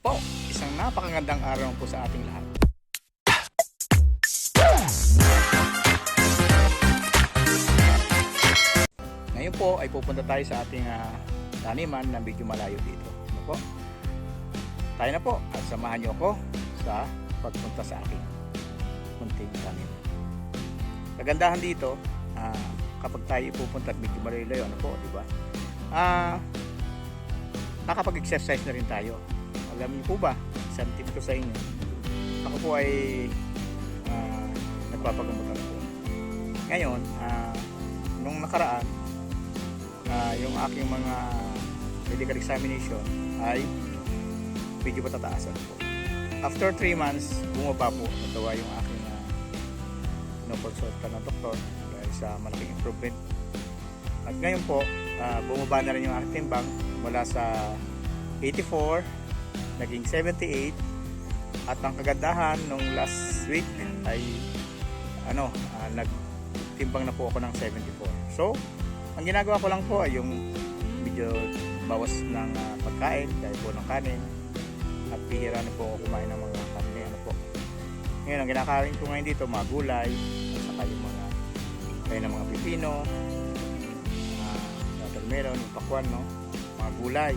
po, isang napakagandang araw po sa ating lahat. Ngayon po ay pupunta tayo sa ating taniman na medyo malayo dito. Ano po? Tayo na po at samahan niyo ako sa pagpunta sa aking munting tanim. Kagandahan dito, kapag tayo pupunta at medyo malayo, ano po, di ba? Nakapag-exercise na rin tayo. Alam niyo po ba, isang tip ko sa inyo, ako po ay nagpapagamutan po. Ngayon, nung nakaraan, yung aking mga medical examination ay medyo matataasan po. After 3 months, bumaba po. Natawa yung aking consulta ng doktor dahil sa malaking improvement. At ngayon po, bumaba na rin yung aking timbang mula sa 84 naging 78, at ang kagandahan nung last week ay nagtimbang na po ako ng 74. So ang ginagawa ko lang po ay yung medyo bawas ng pagkain, dahil po ng kanin, at bihira na po ako kumain ng mga kanin. Ngayon ang kinakain ko ngayon dito, mga gulay, at saka yung mga kaya ng mga pipino, watermelon, yung pakwan, mga gulay.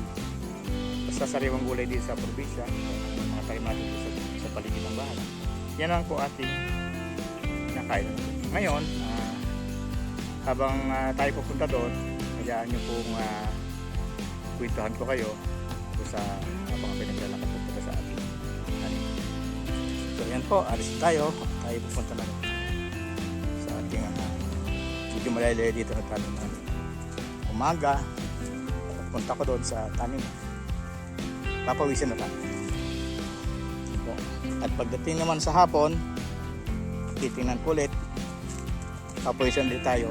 Basta sariwang gulay dito sa probinsya, mga tayo natin sa paligid ng bahay. Yan lang po ating nakain. Ngayon, habang tayo pupunta doon, hayaan nyo pong kwentuhan ko kayo sa habang pinaglalakad pupunta sa ating tanim. So yan po, alis tayo pupunta na sa ating medyo malaylay dito na tanim namin. Umaga, punta ko doon sa tanim. Papawisin na tayo. At pagdating naman sa hapon, titingnan ko ulit, papawisin din tayo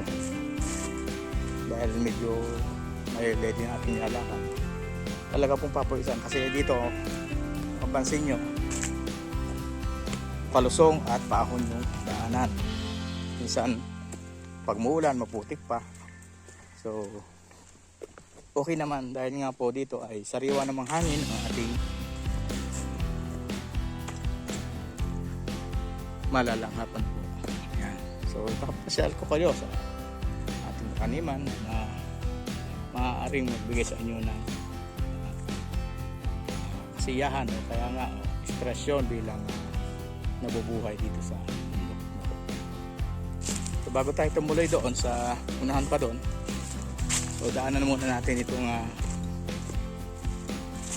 dahil medyo may lady na ating nilalakad. Talaga pong papawisan kasi dito, mapansin nyo, palusong at paahon yung daanan. Minsan pag muulan, maputik pa. So okay naman dahil nga po dito ay sariwa namang hangin ang ating malalanghapan po. Yan. So ipapasyal ko kayo sa ating taniman na maaaring magbigay sa inyo ng kasiyahan o kaya nga ekspresyon bilang nabubuhay dito sa mundo. So bago tayo tumuloy doon sa unahan pa doon, so daanan muna natin itong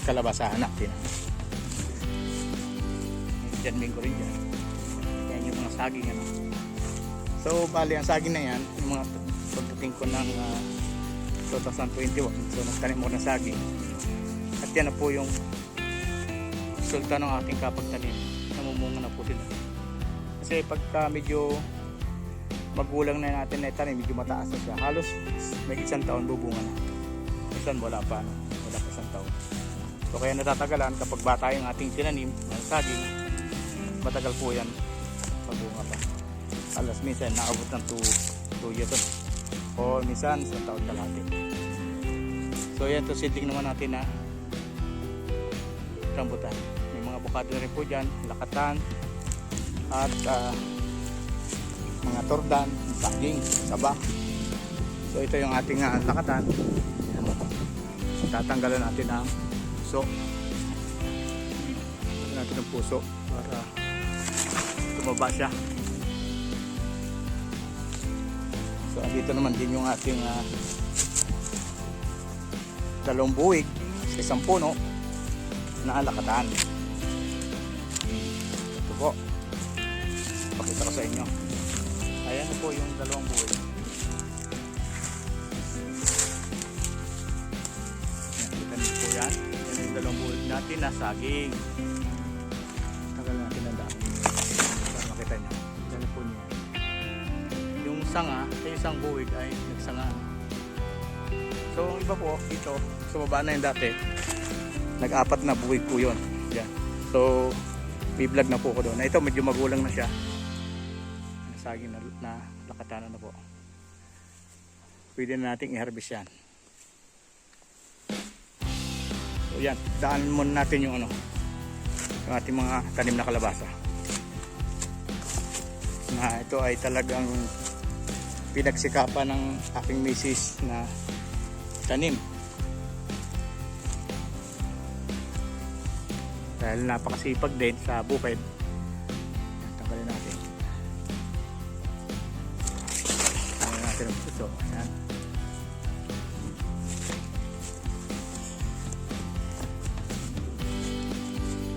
kalabasahan natin. Diyan ko rin dyan. Yan yung mga saging. So bali ang saging na yan, yung mga pagdating ko ng 2021. So nagtanim ko ng saging. At yan na po yung resulta ng ating kapagtanim. Namumunga na po sila. Kasi pagka medyo magulang na natin na itanim, medyo mataas na siya. Halos may isang taon bubunga na. Minsan wala pa isang taon. So kaya natatagalan kapag bata yung ating tinanim ng saging, matagal po yan magbunga pa. Halos minsan naabot ng 2 years o minsan isang taon kalahati. So yan to seedling naman natin na rambutan. May mga avocado na rin po dyan, lakatan, at mga tordan, saging, saba. So ito yung ating lakatan. Tatanggalan natin ang puso. Tatanggalan natin ang puso para tumaba siya. So dito naman din yung ating dalawang buwig sa isang puno na lakatan. Ito po, pakita ko sa inyo. Ayan po yung dalawang buhay. Kita niyo po yan. Yan yung dalawang buhay natin na saging. Tagal natin ang dami para makita niyo. Yan po niya. Yung sanga, sa isang buhay ay nagsanga. So iba po dito, sa baba na yung dati, nag-apat na buhay po yun. Yan. So i-vlog na po ko doon. Ito medyo magulang na siya. Saging na lakatanan na po. Pwede na nating i-harvest yan. So yan, daanan muna natin yung yung ating mga tanim na kalabasa. Na ito ay talagang pinagsikapan ng aking misis na tanim. Dahil napakasipag din sa bukid. Tanggalin natin. Tanggalin natin ang puso. Ayan.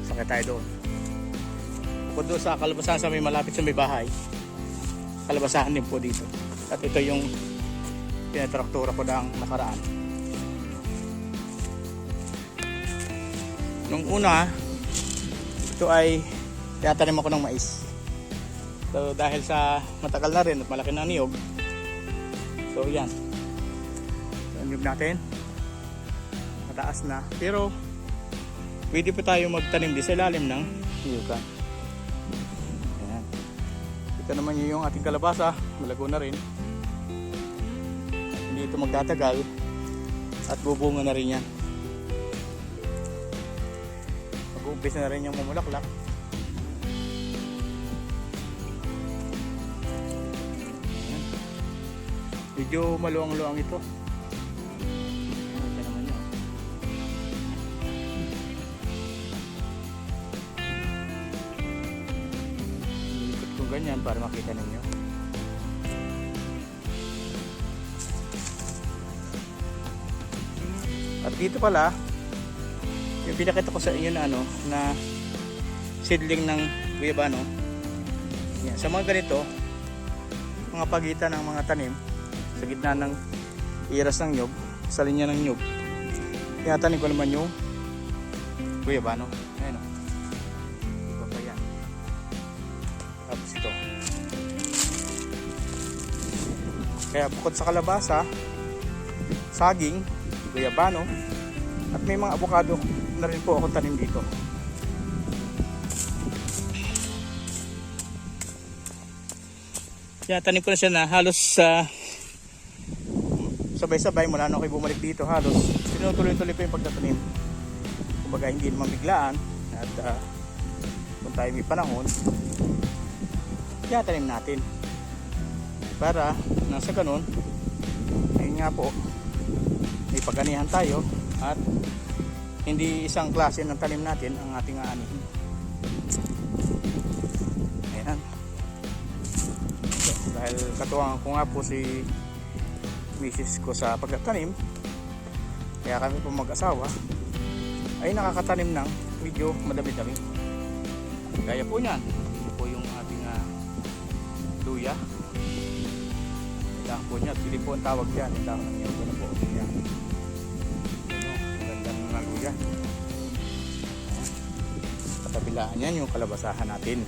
Sakit tayo doon. Bukod doon sa kalabasahan sa may malapit sa may bahay, kalabasahan din po dito. At ito yung pinatraktura ko ng nakaraan. Nung una, ito ay tiyatanim ako ng mais. So dahil sa matagal na rin at malaki na niyog, so yan. So, ang niyog natin, mataas na. Pero pwede pa tayo magtanim din sa ilalim ng niyugan. Ayan. Ito naman yung ating kalabasa, malago na rin. Hindi ito magtatagal at bubunga na rin yan. Mag-uumpisa na rin yung mamulaklak. Ayan. Medyo maluwang-luwang ito. Ganyan para makita ninyo. At dito pala yung pinakita ko sa inyo na na seedling ng guyabano. Yan, sa mga ganito, mga pagitan ng mga tanim sa gitna ng iras ng nyug, sa linya ng nyug, tinatanim ko naman yung guyabano. Ayan o. Tapos ito. Kaya bukod sa kalabasa, saging, guyabano, at may mga avocado na rin po ako tanim dito. Kaya tanim ko na siya na halos sabay-sabay mula nung ako'y bumalik dito, halos tinutuloy-tuloy ko yung pagtatanim. Kumbaga hindi naman biglaan at kung tayo may panahon, tanim natin para nasa ganun ayun nga po may paganihan tayo at hindi isang klase ng tanim natin ang ating aanihin. Ayan. So, dahil katuwangan ko nga po si misis ko sa pagtatanim, kaya kami po mag-asawa ay nakakatanim ng medyo madami-dami. Gaya po niyan, ito po yung ating luya. Dahon po niya, pili po ang tawag dyan. Yung dahon ng niyog na po. Yan. Maganda ng luya. Katabilaan yan yung kalabasahan natin.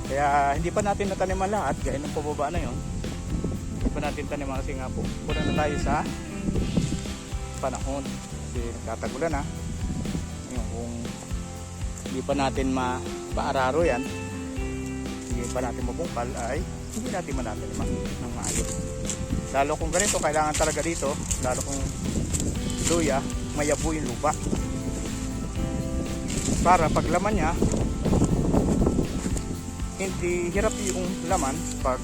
Kaya hindi pa natin nataniman lahat. Gaya ng pababa na yun. Hindi pa natin taniman kasi nga po. Puna na tayo sa panahon. Kasi nagtatagulan na. Kung hindi pa natin maararo yan, hindi pa natin mabungkal, ay hindi natin manataniman ng maayos. Lalo kung ganito, kailangan talaga dito, lalo kung luya, mayabo yung lupa para pag laman niya hindi hirap yung laman pag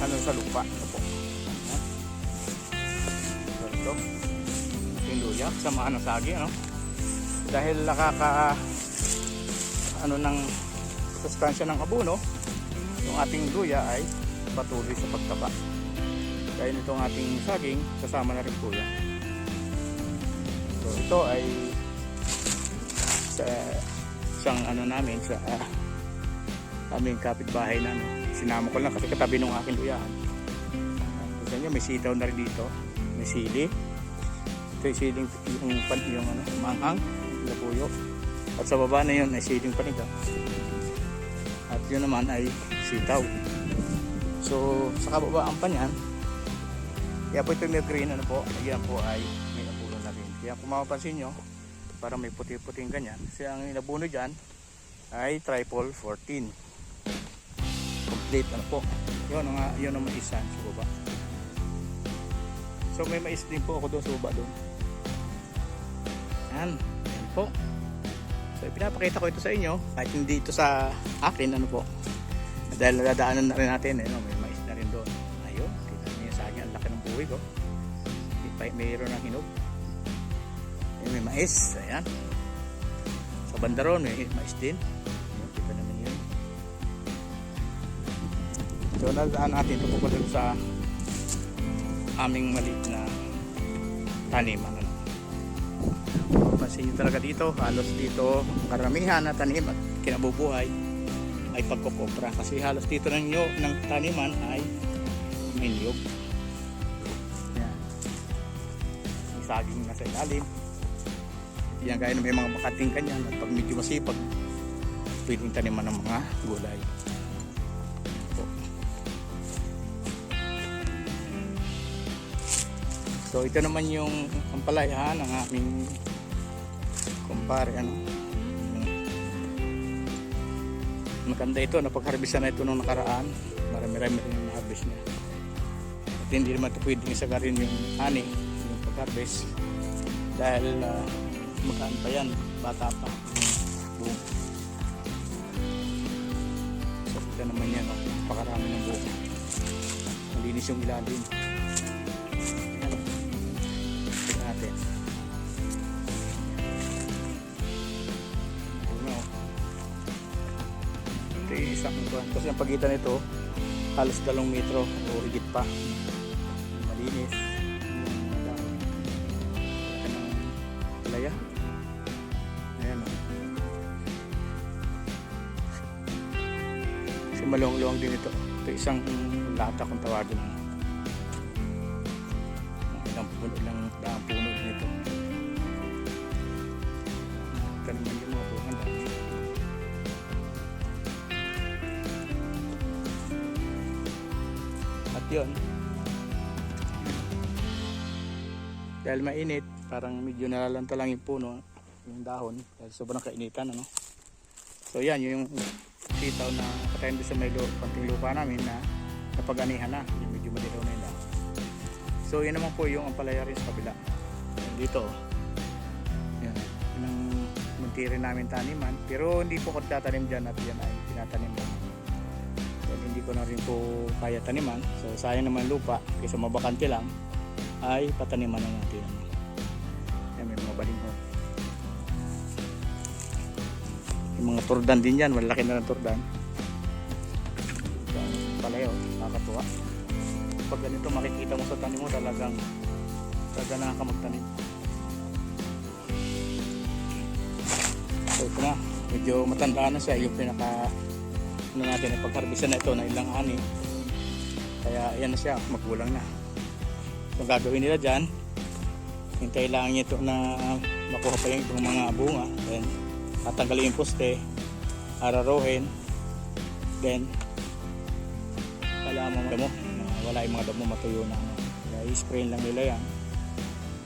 sa lupa. Ito yung luya, samaan ng saging, dahil nakaka ng sustansya ng abono, yung ating luya ay patuloy sa pagtaba. Kaya nitong ating saging kasama na rin po yan. So ito ay sa isang namin sa aming kapitbahay na sinama ko lang kasi katabi ng aking luyahan. Gusto nyo, may sitaw na rin dito, may sili. Ito yung siling yung manghang, labuyo. At sa baba na yun ay siling panigang. At yun naman ay sitaw. So sa kababaan pa niyan, kaya po ito may green yan po ay may nabuno na rin. Kaya kung mapapansin nyo, parang may puti-puting ganyan. Kasi ang nabuno dyan ay triple 14. Complete po. Yun naman isa sa baba. So may mais din po ako doon sa baba doon. Yan po. So pinapakita ko ito sa inyo kahit hindi ito sa akin, ano po, dahil nadadaanan na rin natin, may mais na rin doon. Ayun, kita niyo sa akin, ang laki ng buhay ko. Mayroon ng hinog. Ayun, may mais, ayan. Sa banda ron may mais din. Ayun, kita naman yun. So nadadaan natin ito po sa aming maliit na taniman. Pansin nyo talaga dito, halos dito karamihan na tanim at kinabubuhay ay pagkukopra, kasi halos dito ng taniman ay may niyog. Yan. May saging nasa ilalim. Yan, gaya na may mga makating kanyan, at pag medyo masipag pwedeng taniman ng mga gulay. So ito naman yung ampalaya ng aming kumpare, maganda ito, napag-harvestan na ito nung nakaraan. Marami-rami rin yung harvest niya. At hindi naman ito pwedeng isagarin yung ani, yung pag-harvest, dahil makaan pa yan, bata pa yung buong. So ito naman yan, pakarami ng buong, malinis yung ilalim. Natin. Ito yung isang ito. Kasi ang pagitan nito halos 2 metro o higit pa. Malinis. Palaya. Ayan o. Kasi malong-luwang din ito. Ito isang lata kung tawagin. Ilang daang puno nito. Ito naman yung mga bunga. At yun, dahil mainit, parang medyo nalalanta lang yung puno, yung dahon, dahil sobrang kainitan, So yan, yung sitaw na katayin doon sa may konting lupa namin na napag-anihan na, yung medyo madilaw na yung dahon. So yun naman po yung ampalaya rin sa kabila. Dito. Yan. Yun ang munti rin namin taniman. Pero hindi po ko tatanim dyan at yan ay tinatanim lang. Well, hindi ko na rin po kaya taniman. So sayang naman lupa. Kaysa mabakante lang ay pataniman na natin. Yan, may mga balinghoy. Yung mga turdan din yan. Malaki na ng turdan. So, ampalaya, nakakatuwa. Pag ganito makikita mo sa tanim mo, talagang gagana ka magtanim. So ito na, medyo matanda na siya, yung pinaka natin na pag-harvestan na ito na ilang ani, kaya yan na siya, magulang na. So gagawin nila dyan, yung kailangan nyo ito na makuha pa yung itong mga bunga, then tatanggalin yung poste, araruhin, then kailangan mo wala yung mga damo matuyo na kaya i-spray lang nila yan.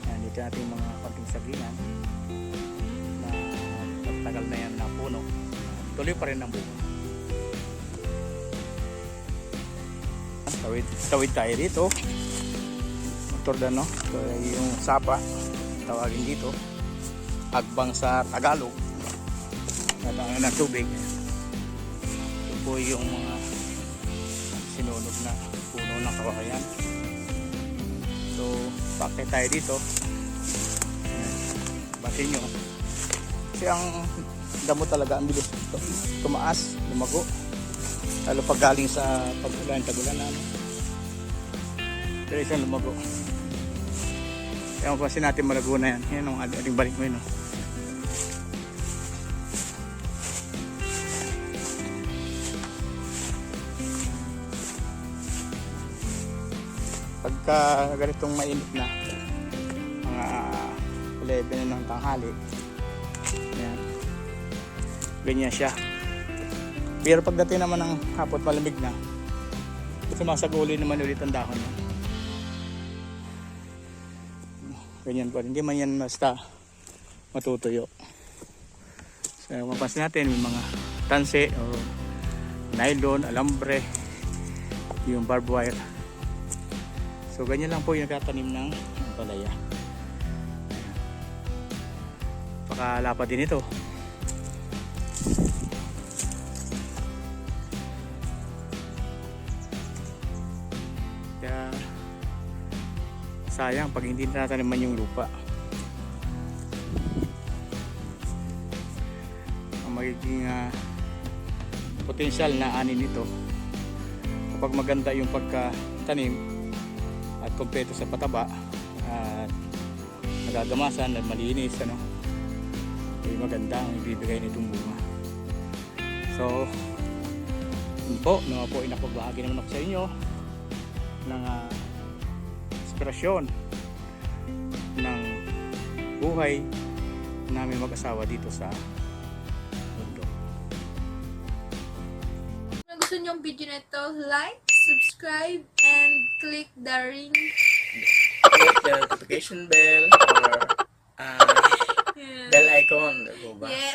Yan, dito natin yung mga konting sagingan na tagal na yan na puno, tuloy pa rin ang bunga. Tawid tayo dito, turdan, so, yung sapa tawagin dito, agbang sa Tagalog, natangan ng tubig. Ito po yung mga sinunog na puno ng kawayan. So bakit tayo dito, batin nyo, kasi ang damo talaga ang bilis tumaas, lumago, lalo pag galing sa pag-ulan, tagulan na pero isang lumago. Kaya mapasin natin malago na yan. Yan ang ating balik mo yun. Pagka ganitong mainit na, mga 11 na ng tanghali, yan, ganyan siya. Pero pagdating naman ng hapon, malamig na, sumasaguli naman ulit ang dahon. Ganyan pa, hindi man yan basta matutuyo. So mapansin natin, may mga tanse o nylon, alambre, yung barbed wire. So ganyan lang po yung nagtatanim ng palaya. Pakalapad din ito. Kaya sayang pag hindi nataniman yung lupa. Ang magiging potensyal na ani nito kapag maganda yung pagkatanim at kompleto sa pataba at nagagamasan at malinis, ano, ay maganda ang ibibigay nitong bunga. So yun po, naman po inapagbahagi naman ako sa inyo ng inspirasyon ng buhay namin mag-asawa dito sa mundo. Kung gusto niyo ang video na ito, like, subscribe, and click the ring. Click the notification bell or bell icon, diba? Yeah.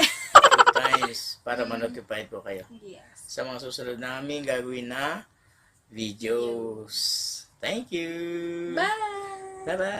2 times para ma-notify po kayo Yes. sa mga susunod namin gagawin na videos. Thank you! Bye! Bye-bye!